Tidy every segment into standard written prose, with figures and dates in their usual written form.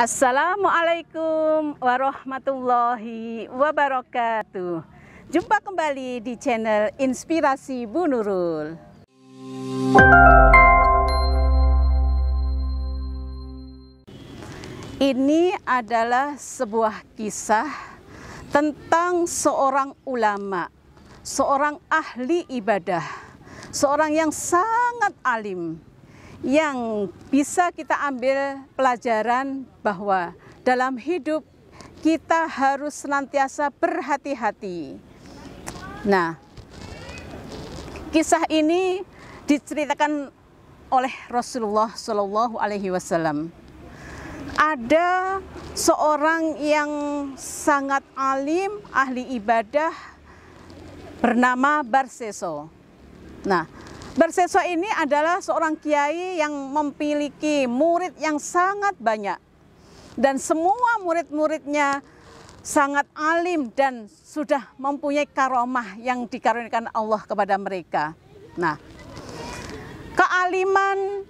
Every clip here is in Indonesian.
Assalamualaikum warahmatullahi wabarakatuh. Jumpa kembali di channel Inspirasi Bu Nurul. Ini adalah sebuah kisah tentang seorang ulama, seorang ahli ibadah, seorang yang sangat alim, yang bisa kita ambil pelajaran bahwa dalam hidup kita harus senantiasa berhati-hati. Nah, kisah ini diceritakan oleh Rasulullah Shallallahu Alaihi Wasallam. Ada seorang yang sangat alim, ahli ibadah, bernama Barseso. Nah, Barseso ini adalah seorang kiai yang memiliki murid yang sangat banyak. Dan semua murid-muridnya sangat alim dan sudah mempunyai karomah yang dikaruniakan Allah kepada mereka. Nah, kealiman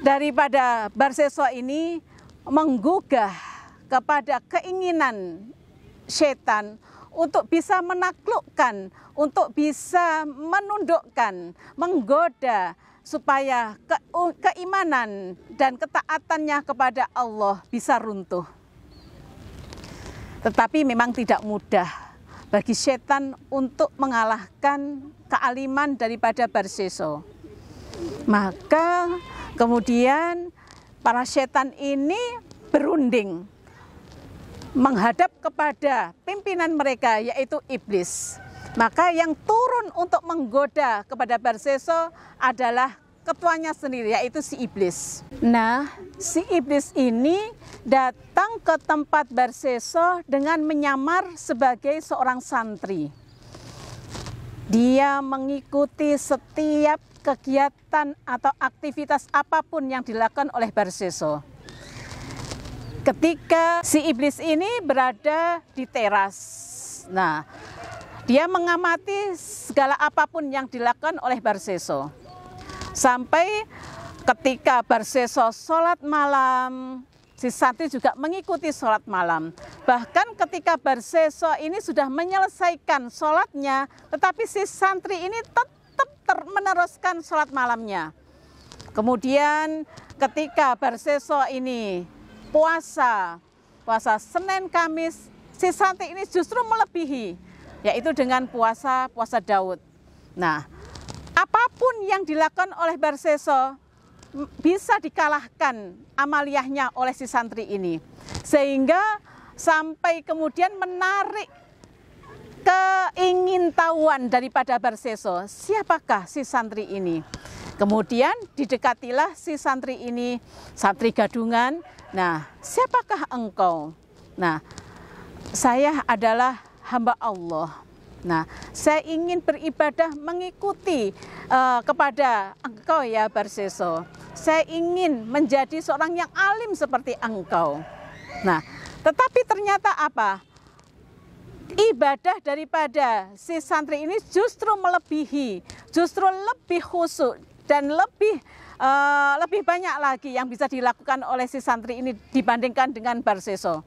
daripada Barseso ini menggugah kepada keinginan setan untuk bisa menaklukkan, untuk bisa menundukkan, menggoda supaya keimanan dan ketaatannya kepada Allah bisa runtuh. Tetapi memang tidak mudah bagi setan untuk mengalahkan kealiman daripada Barseso. Maka kemudian para setan ini berunding menghadap kepada pimpinan mereka, yaitu iblis. Maka yang turun untuk menggoda kepada Barseso adalah ketuanya sendiri, yaitu si iblis. Nah, si iblis ini datang ke tempat Barseso dengan menyamar sebagai seorang santri. Dia mengikuti setiap kegiatan atau aktivitas apapun yang dilakukan oleh Barseso. Ketika si iblis ini berada di teras, nah, dia mengamati segala apapun yang dilakukan oleh Barseso. Sampai ketika Barseso sholat malam, si santri juga mengikuti sholat malam. Bahkan ketika Barseso ini sudah menyelesaikan sholatnya, tetapi si santri ini tetap meneruskan sholat malamnya. Kemudian ketika Barseso ini puasa Senin Kamis, si santri ini justru melebihi, yaitu dengan puasa Daud. Nah, apapun yang dilakukan oleh Barseso bisa dikalahkan amaliyahnya oleh si santri ini, sehingga sampai kemudian menarik keingintahuan daripada Barseso, siapakah si santri ini. Kemudian didekatilah si santri ini, santri gadungan. Nah, siapakah engkau? Nah, saya adalah hamba Allah. Nah, saya ingin beribadah mengikuti kepada engkau ya Barseso. Saya ingin menjadi seorang yang alim seperti engkau. Nah, tetapi ternyata apa? Ibadah daripada si santri ini justru melebihi, justru lebih khusyuk dan lebih banyak lagi yang bisa dilakukan oleh si santri ini dibandingkan dengan Barseso.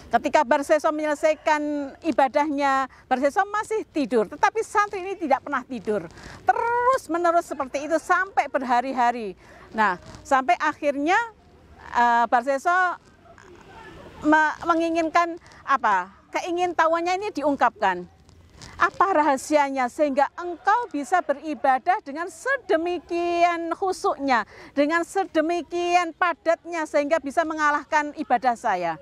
Ketika Barseso menyelesaikan ibadahnya, Barseso masih tidur, tetapi santri ini tidak pernah tidur. Terus menerus seperti itu sampai berhari-hari. Nah, sampai akhirnya Barseso menginginkan apa? Keingintahuannya ini diungkapkan. Apa rahasianya sehingga engkau bisa beribadah dengan sedemikian khusyuknya, dengan sedemikian padatnya sehingga bisa mengalahkan ibadah saya?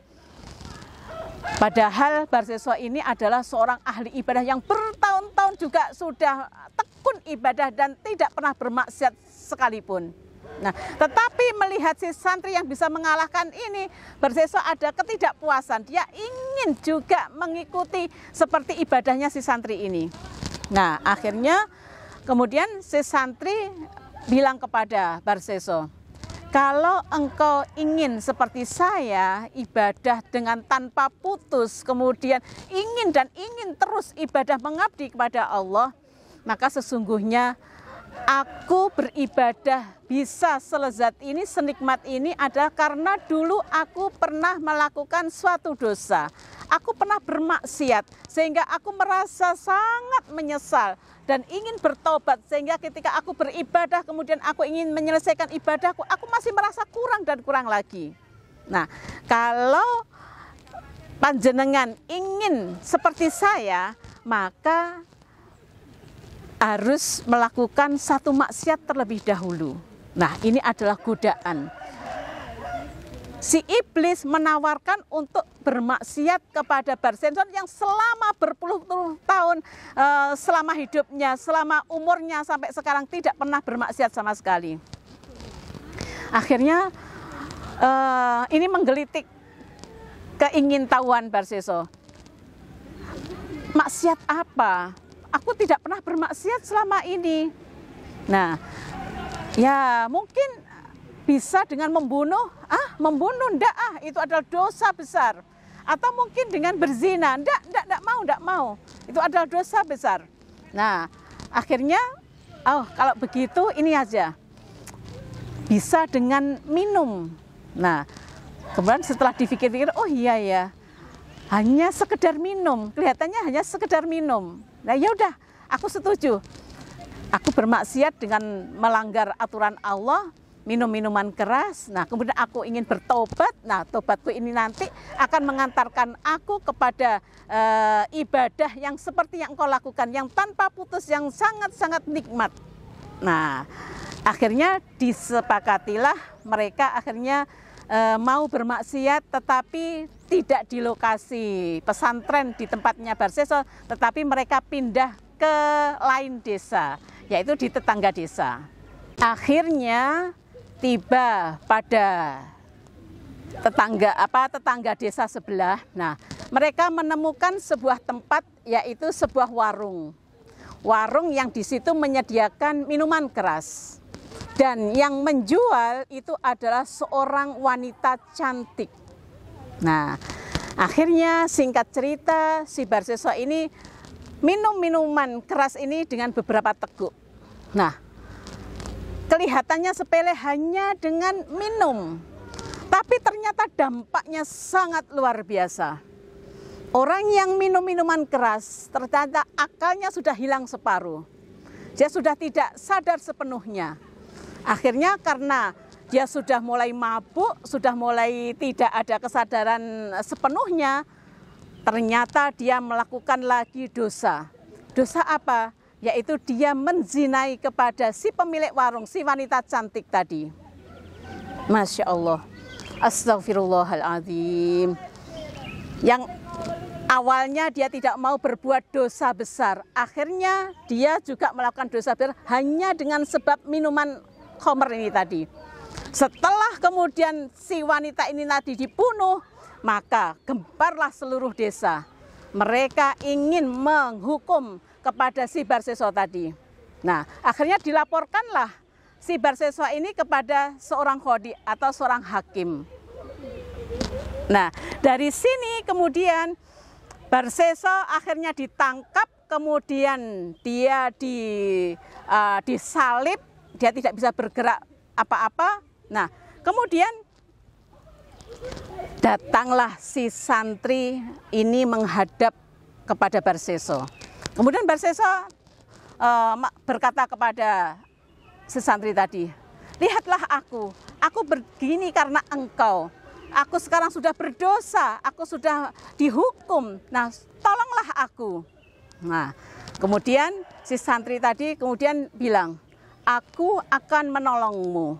Padahal Barseso ini adalah seorang ahli ibadah yang bertahun-tahun juga sudah tekun ibadah dan tidak pernah bermaksiat sekalipun. Nah, tetapi melihat si santri yang bisa mengalahkan ini, Barseso ada ketidakpuasan. Dia ingin juga mengikuti seperti ibadahnya si santri ini. Nah, akhirnya kemudian si santri bilang kepada Barseso, kalau engkau ingin seperti saya ibadah dengan tanpa putus, kemudian ingin terus ibadah mengabdi kepada Allah, maka sesungguhnya aku beribadah bisa selezat ini, senikmat ini adalah karena dulu aku pernah melakukan suatu dosa. Aku pernah bermaksiat sehingga aku merasa sangat menyesal dan ingin bertobat, sehingga ketika aku beribadah kemudian aku ingin menyelesaikan ibadahku, aku masih merasa kurang dan kurang lagi. Nah, kalau panjenengan ingin seperti saya, maka harus melakukan satu maksiat terlebih dahulu. Nah, ini adalah godaan. Si iblis menawarkan untuk bermaksiat kepada Barsenson yang selama berpuluh-puluh tahun, selama hidupnya, selama umurnya sampai sekarang tidak pernah bermaksiat sama sekali. Akhirnya ini menggelitik keingintahuan Barsenson. Maksiat apa? Aku tidak pernah bermaksiat selama ini. Nah, ya mungkin bisa dengan membunuh. Membunuh ndak, itu adalah dosa besar. Atau mungkin dengan berzina, ndak mau. Itu adalah dosa besar. Nah, akhirnya, kalau begitu ini aja. Bisa dengan minum. Nah, kemudian setelah dipikir-pikir, oh iya ya, hanya sekedar minum. Kelihatannya hanya sekedar minum. Nah, ya udah, aku setuju. Aku bermaksiat dengan melanggar aturan Allah, minum minuman keras. Nah, kemudian aku ingin bertobat. Nah, tobatku ini nanti akan mengantarkan aku kepada ibadah yang seperti yang engkau lakukan, yang tanpa putus, yang sangat-sangat nikmat. Nah, akhirnya disepakatilah mereka akhirnya mau bermaksiat, tetapi tidak di lokasi pesantren di tempatnya Barsenson, tetapi mereka pindah ke lain desa, yaitu di tetangga desa. Akhirnya tiba pada tetangga desa sebelah. Nah, mereka menemukan sebuah tempat, yaitu sebuah warung. Warung yang di situ menyediakan minuman keras. Dan yang menjual itu adalah seorang wanita cantik. Nah, akhirnya singkat cerita si Barsenson ini minum minuman keras ini dengan beberapa teguk. Nah, kelihatannya sepele hanya dengan minum, tapi ternyata dampaknya sangat luar biasa. Orang yang minum minuman keras ternyata akalnya sudah hilang separuh. Dia sudah tidak sadar sepenuhnya. Akhirnya karena dia sudah mulai mabuk, sudah mulai tidak ada kesadaran sepenuhnya, ternyata dia melakukan lagi dosa. Dosa apa? Yaitu dia menzinai kepada si pemilik warung, si wanita cantik tadi. Masya Allah. Astagfirullahaladzim. Yang awalnya dia tidak mau berbuat dosa besar, akhirnya dia juga melakukan dosa besar hanya dengan sebab minuman khamr ini tadi. Setelah kemudian si wanita ini tadi dibunuh, maka gemparlah seluruh desa. Mereka ingin menghukum kepada si Barsenson tadi. Nah, akhirnya dilaporkanlah si Barsenson ini kepada seorang qadhi atau seorang hakim. Nah, dari sini kemudian Barsenson akhirnya ditangkap, kemudian dia disalib, dia tidak bisa bergerak apa-apa. Nah, kemudian datanglah si santri ini menghadap kepada Barsenson. Kemudian Barsenson berkata kepada si santri tadi, lihatlah aku begini karena engkau. Aku sekarang sudah berdosa, aku sudah dihukum. Nah, tolonglah aku. Nah, kemudian si santri tadi kemudian bilang, aku akan menolongmu.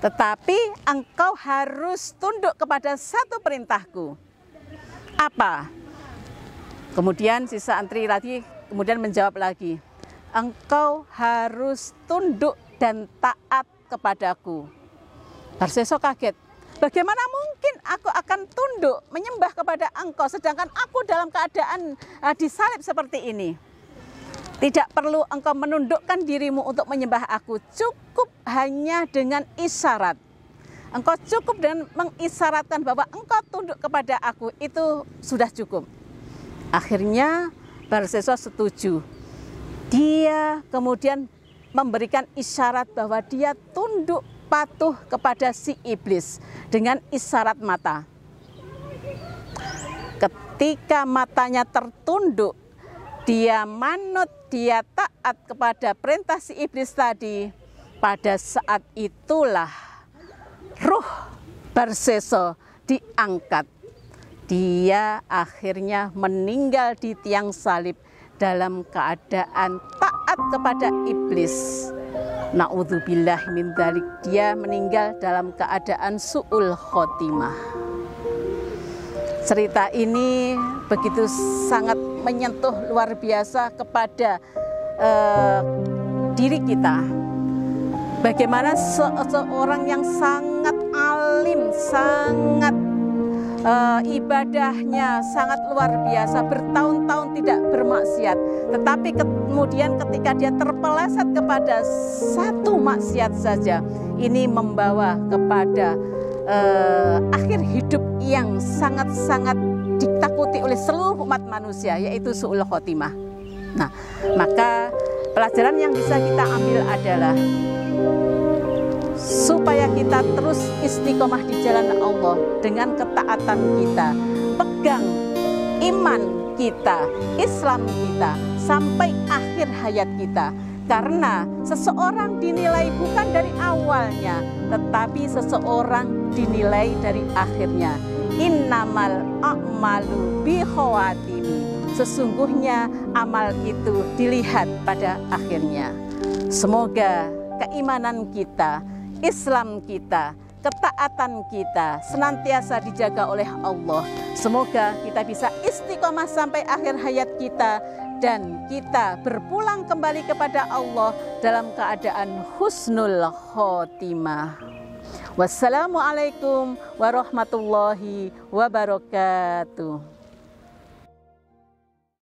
Tetapi engkau harus tunduk kepada satu perintahku. Apa? Kemudian si santri tadi kemudian menjawab lagi, engkau harus tunduk dan taat kepadaku. Barsenson kaget. Bagaimana mungkin aku akan tunduk menyembah kepada engkau sedangkan aku dalam keadaan disalib seperti ini? Tidak perlu engkau menundukkan dirimu untuk menyembah aku, cukup hanya dengan isyarat. Engkau cukup dengan mengisyaratkan bahwa engkau tunduk kepada aku, itu sudah cukup. Akhirnya Barsenson setuju. Dia kemudian memberikan isyarat bahwa dia tunduk patuh kepada si iblis dengan isyarat mata. Ketika matanya tertunduk, dia manut, dia taat kepada perintah si iblis tadi. Pada saat itulah ruh Barseso diangkat. Dia akhirnya meninggal di tiang salib dalam keadaan taat kepada iblis. Na'udzubillah min dzalik, dia meninggal dalam keadaan su'ul khotimah. Cerita ini begitu sangat menyentuh luar biasa kepada diri kita. Bagaimana seorang yang sangat alim, sangat ibadahnya sangat luar biasa, bertahun-tahun tidak bermaksiat, tetapi kemudian ketika dia terpeleset kepada satu maksiat saja, ini membawa kepada akhir hidup yang sangat-sangat ditakuti oleh seluruh umat manusia, yaitu su'ul khotimah. Nah, maka pelajaran yang bisa kita ambil adalah supaya kita terus istiqomah di jalan Allah dengan ketaatan kita, pegang iman kita, Islam kita sampai akhir hayat kita. Karena seseorang dinilai bukan dari awalnya, tetapi seseorang dinilai dari akhirnya. Innamal a'malu bihawatimi. Sesungguhnya amal itu dilihat pada akhirnya. Semoga keimanan kita, Islam kita, ketaatan kita senantiasa dijaga oleh Allah. Semoga kita bisa istiqomah sampai akhir hayat kita dan kita berpulang kembali kepada Allah dalam keadaan husnul khotimah. Wassalamualaikum warahmatullahi wabarakatuh.